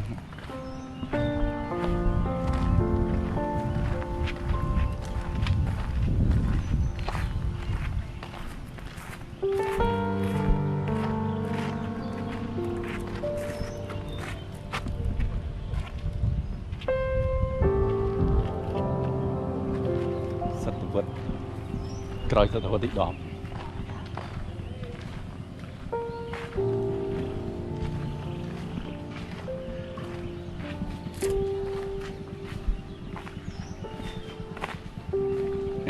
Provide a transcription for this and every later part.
សតវត្សក្រោយសតវត្សទី10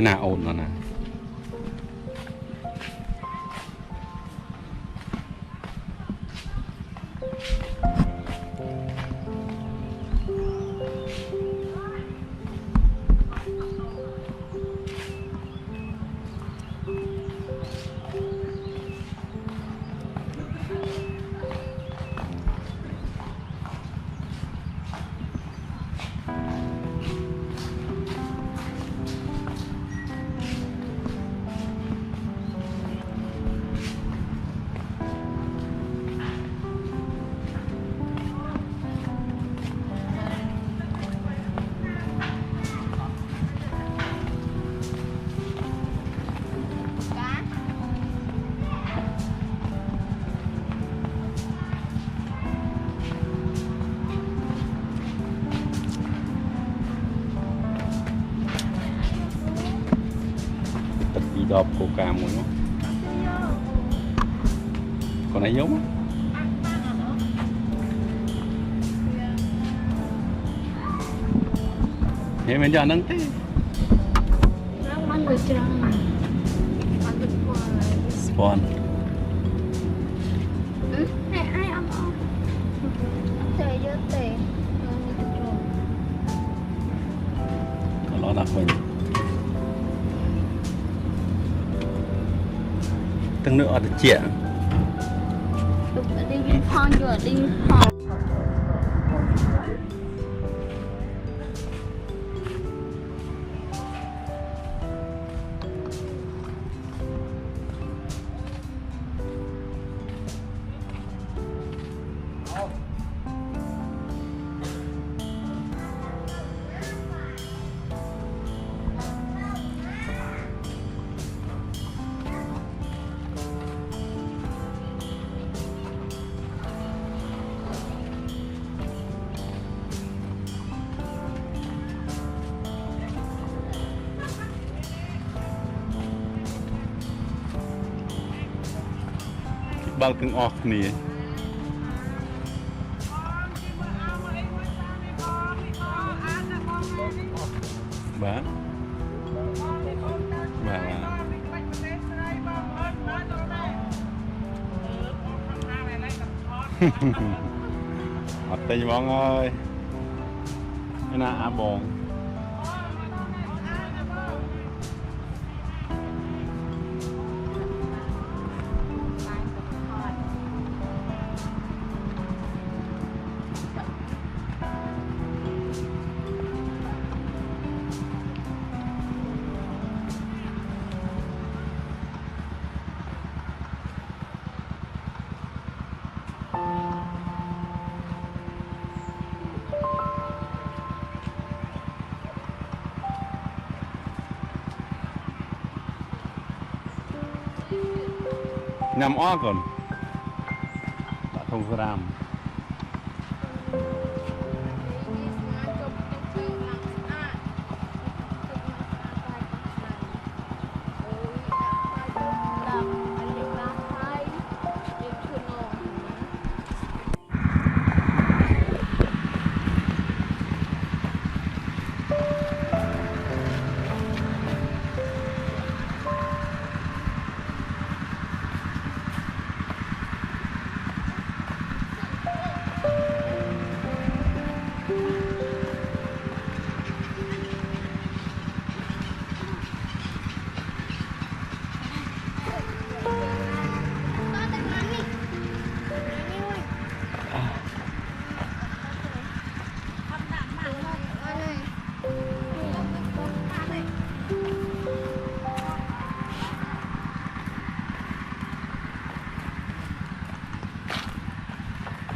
ឯណាអូនណាទឹកពីដបកូកាមួយមកcòn ấy giống thế mình giờ nâng thế spawn lo đặt mình từng nữa là chuyện đi phong rồi đi phong bao từng ọc nè bà ọt tay bông ơi cái nào á bồn nhằm ó còn đã thông gram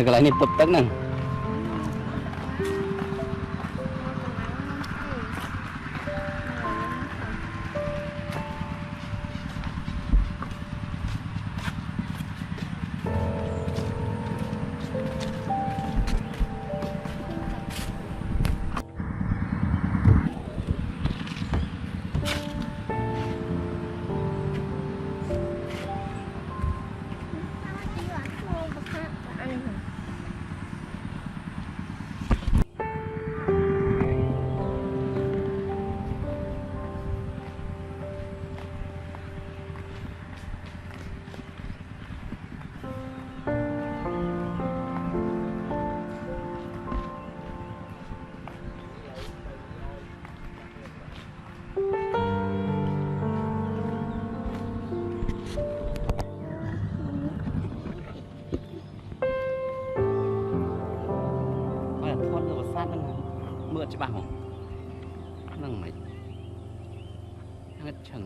cái này nếp tập tấn nè ทอดเนื้อสัตว์นั่นนะเมื่อจะบ้าหรอนั่งไหมงั้นเชิง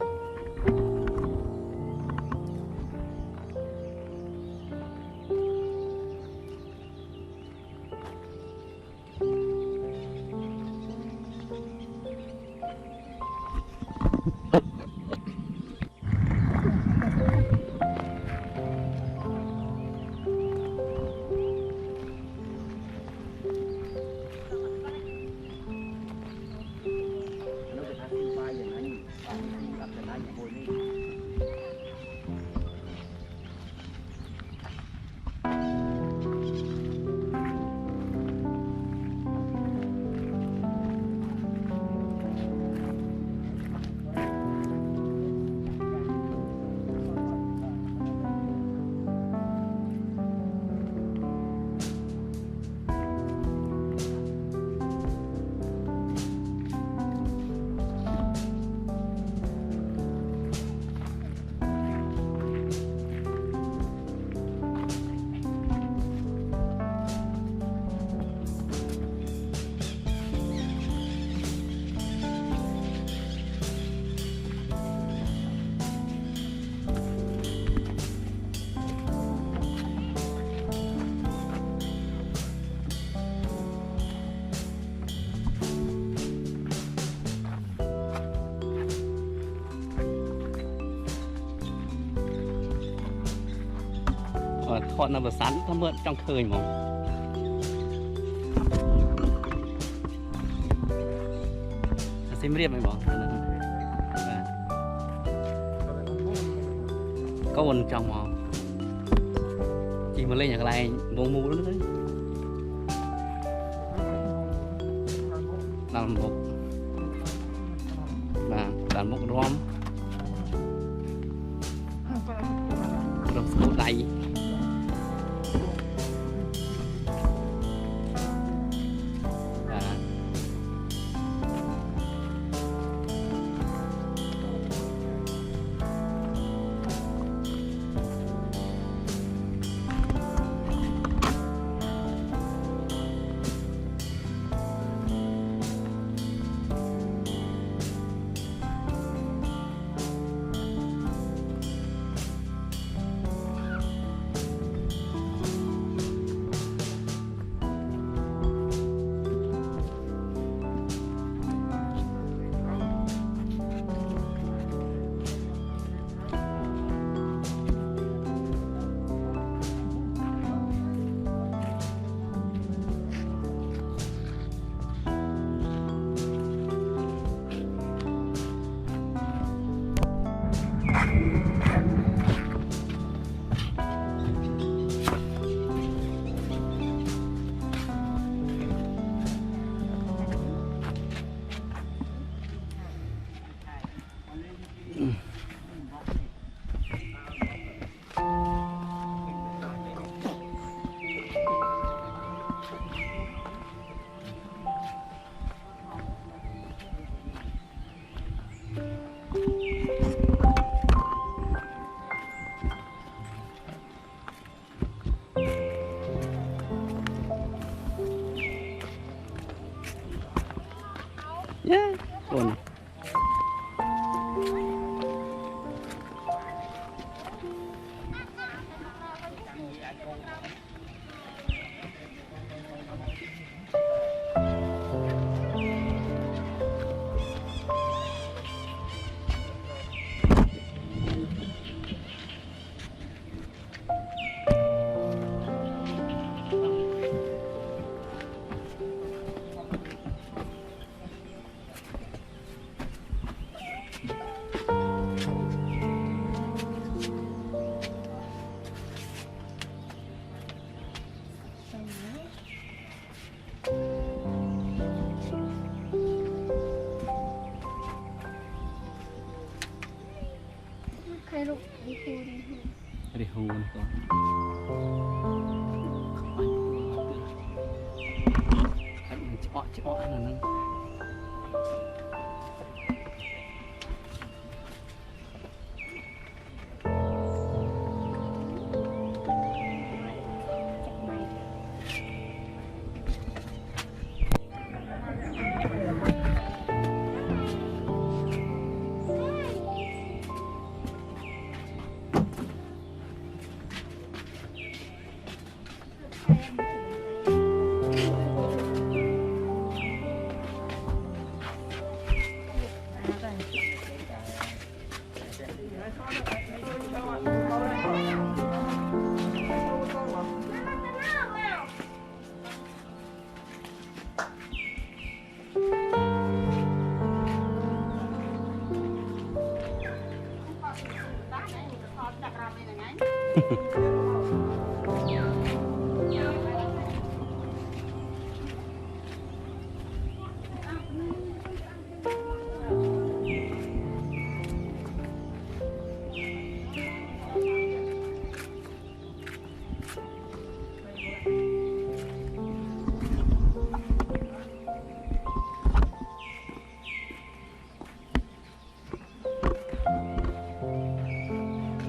ทอดน้ำสันถ้าเมื่อจังเคยมองซิมเรียบไหมบอกก็วนจังมองจีมาเล่นอย่างไรวงมูแล้วเลยđàn mục và đàn mục rom rom số đầy yeah còn Khai rụng đi khu đi khu. đi hù này con chọ là nó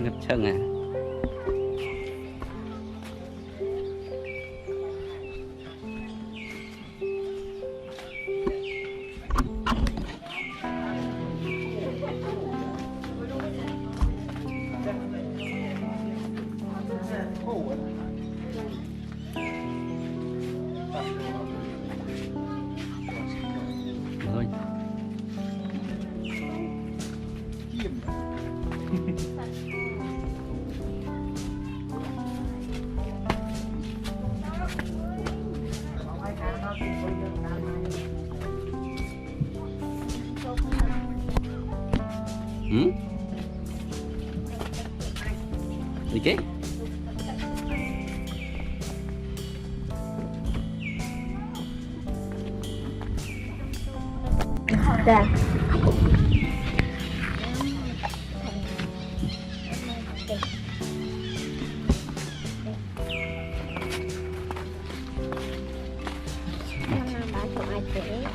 ngập chân à. Rồi. Đi kế. Dạ. Năm bà chồng ai trẻ.